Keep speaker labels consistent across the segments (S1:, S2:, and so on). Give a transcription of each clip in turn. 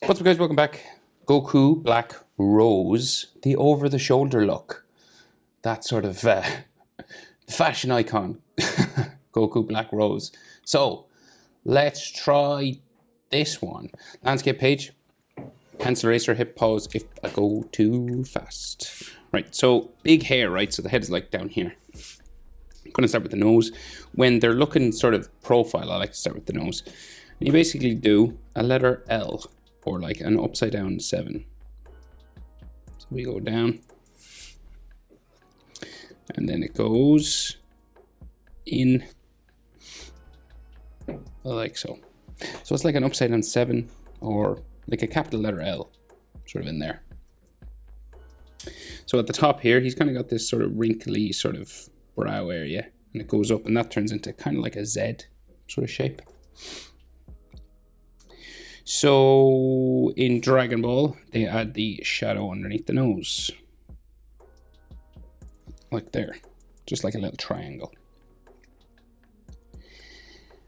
S1: What's up, guys? Welcome back. Goku Black Rose, the over-the-shoulder look. That sort of fashion icon. Goku Black Rose. So, let's try this one. Landscape page. Pencil eraser, hip pause if I go too fast. Right, so big hair, right? So the head is like down here. I'm going to start with the nose. When they're looking sort of profile, I like to start with the nose. And you basically do a letter L, or like an upside down 7. So we go down. And then it goes in like so. So it's like an upside down 7, or like a capital letter L, sort of in there. So at the top here, he's kind of got this sort of wrinkly sort of brow area, and it goes up, and that turns into kind of like a Z sort of shape. So in Dragon Ball, they add the shadow underneath the nose, like there, just like a little triangle.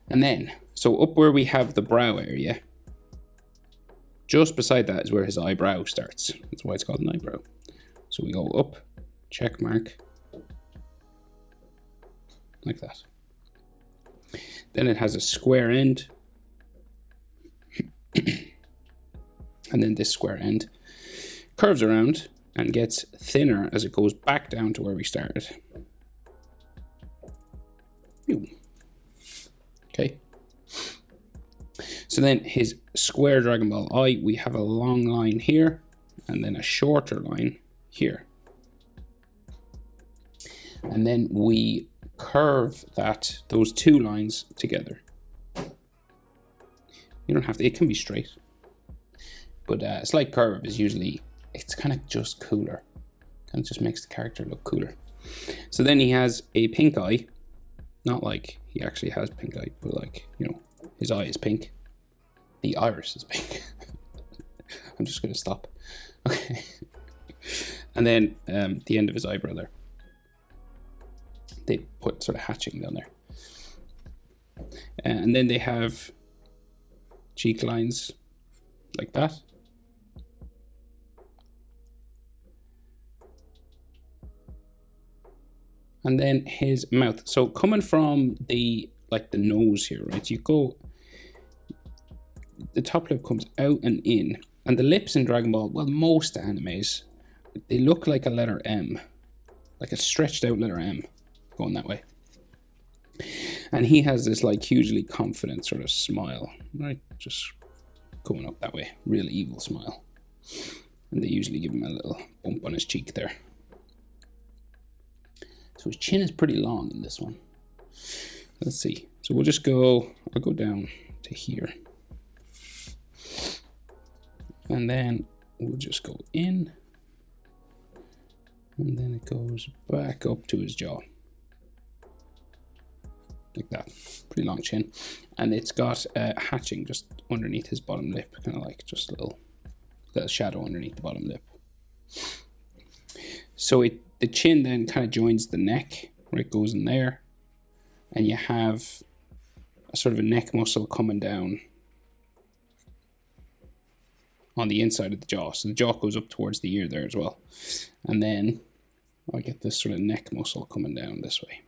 S1: And then, so up where we have the brow area, just beside that is where his eyebrow starts. That's why it's called an eyebrow. So we go up, check mark, like that. Then it has a square end. And then this square end curves around and gets thinner as it goes back down to where we started. Okay. So then his square Dragon Ball eye, we have a long line here and then a shorter line here. And then we curve those two lines together. You don't have to, it can be straight. But a slight curve is usually, it's kind of just cooler. Kind of just makes the character look cooler. So then he has a pink eye. Not like he actually has pink eye, but like, you know, his eye is pink. The iris is pink. I'm just going to stop. Okay. And then the end of his eyebrow there. They put sort of hatching down there. And then they have cheek lines like that. And then his mouth. So coming from the nose here, right? You go, the top lip comes out and in. And the lips in Dragon Ball, well, most animes, they look like a letter M. Like a stretched out letter M going that way. And he has this like hugely confident sort of smile, right? Just going up that way. Real evil smile. And they usually give him a little bump on his cheek there. So his chin is pretty long in this one. Let's see. So we'll just go, I'll go down to here. And then we'll just go in. And then it goes back up to his jaw. Like that. Pretty long chin. And it's got hatching just underneath his bottom lip. Kind of like just a little shadow underneath the bottom lip. So the chin then kind of joins the neck, where it goes in there. And you have a sort of a neck muscle coming down on the inside of the jaw. So the jaw goes up towards the ear there as well. And then I get this sort of neck muscle coming down this way.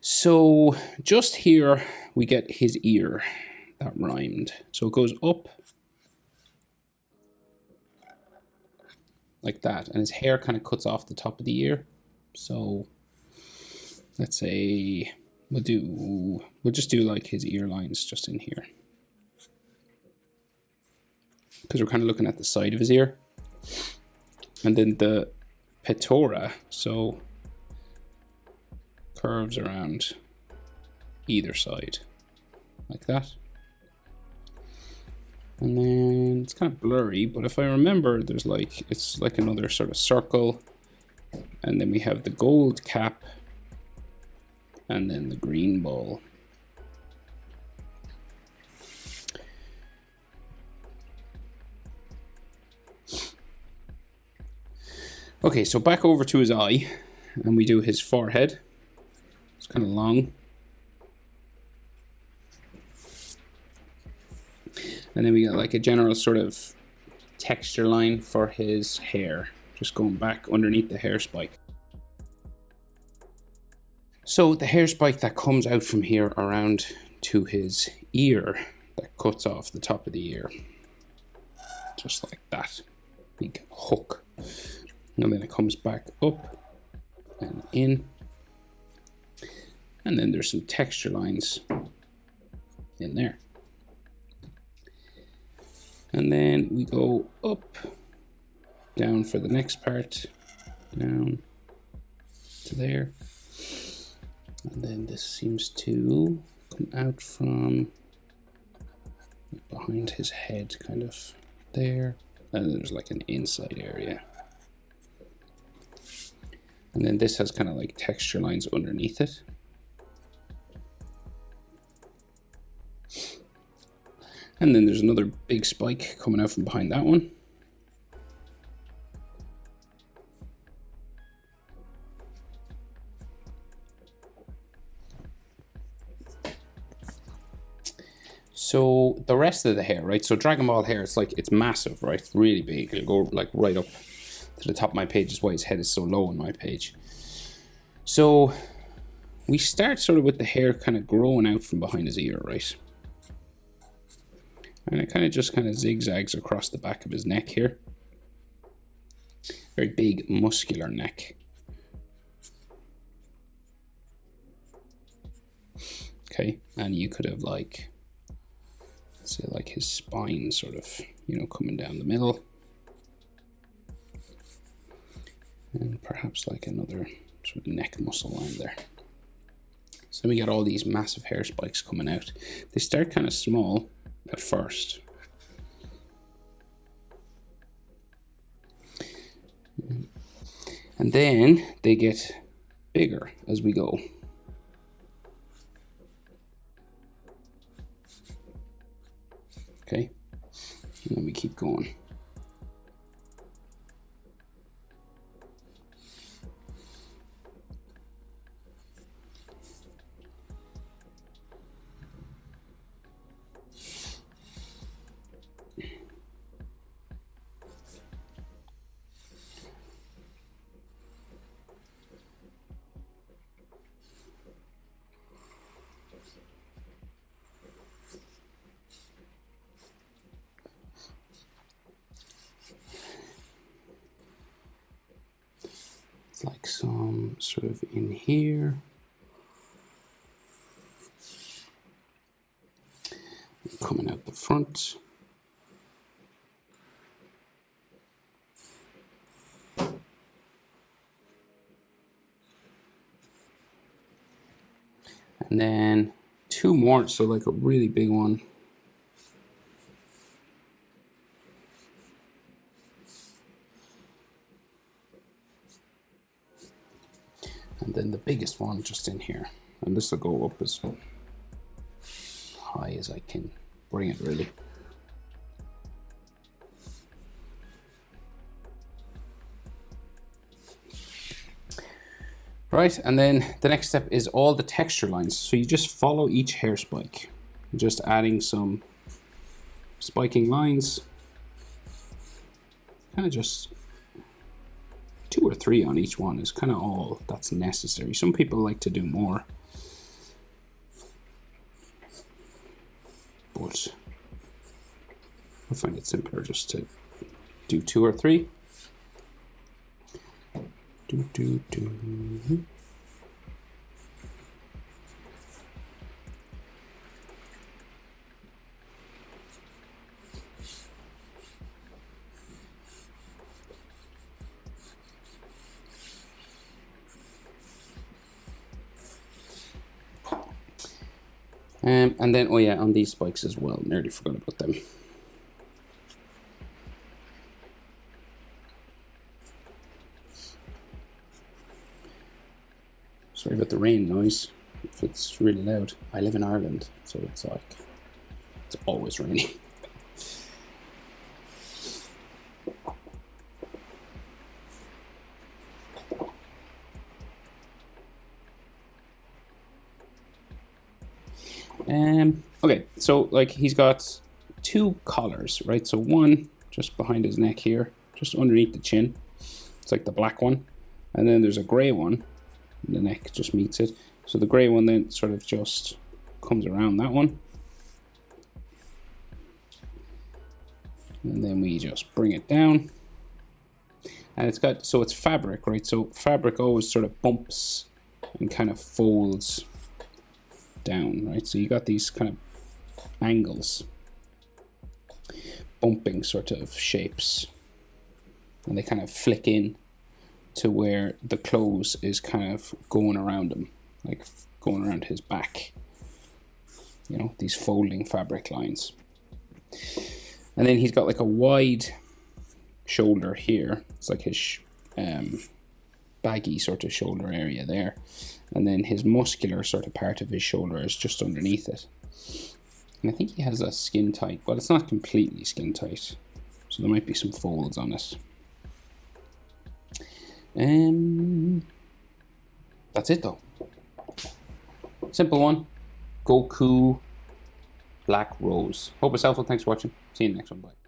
S1: So just here we get his ear that rhymed. So it goes up like that, and his hair kind of cuts off the top of the ear. So let's say we'll just do like his ear lines just in here, because we're kind of looking at the side of his ear. And then the potara, so curves around either side like that. And then it's kind of blurry, but if I remember, there's like, it's like another sort of circle. And then we have the gold cap and then the green ball. Okay, so back over to his eye, and we do his forehead. It's kind of long. And then we got like a general sort of texture line for his hair, just going back underneath the hair spike. So the hair spike that comes out from here around to his ear, that cuts off the top of the ear, just like that, big hook. And then it comes back up and in. And then there's some texture lines in there. And then we go up, down for the next part, down to there. And then this seems to come out from behind his head, kind of there. And there's like an inside area. And then this has kind of like texture lines underneath it. And then there's another big spike coming out from behind that one. So the rest of the hair, right? So Dragon Ball hair, it's massive, right? It's really big. It'll go like right up to the top of my page. Is why his head is so low on my page. So we start sort of with the hair kind of growing out from behind his ear, right? And it kind of zigzags across the back of his neck here. Very big, muscular neck. Okay, and you could have like, say like his spine sort of, coming down the middle. And perhaps like another sort of neck muscle line there. So we got all these massive hair spikes coming out. They start kind of small at first. And then they get bigger as we go. Okay, and then we keep going. It's like some sort of in here. Coming out the front. And then two more, so like a really big one. And then the biggest one just in here. And this will go up as high as I can bring it, really. Right, and then the next step is all the texture lines. So you just follow each hair spike. Just adding some spiking lines. Kind of just 2 or 3 on each one is kind of all that's necessary. Some people like to do more, but I find it simpler just to do 2 or 3. And then, oh yeah, on these spikes as well, nearly forgot about them. Sorry about the rain noise, if it's really loud. I live in Ireland, so it's like, it's always raining. Okay, so like he's got two collars, right? So one just behind his neck here, just underneath the chin. It's like the black one. And then there's a gray one. The neck just meets it. So the gray one then sort of just comes around that one. And then we just bring it down. And it's got, so it's fabric, right? So fabric always sort of bumps and kind of folds down, right? So you got these kind of angles, bumping sort of shapes. And they kind of flick in to where the clothes is kind of going around him, like going around his back. You know, these folding fabric lines. And then he's got like a wide shoulder here. It's like his baggy sort of shoulder area there. And then his muscular sort of part of his shoulder is just underneath it. And I think he has a skin tight, but it's not completely skin tight. So there might be some folds on it. That's it though. Simple one. Goku Black Rose. Hope it's helpful. Thanks for watching. See you in the next one. Bye.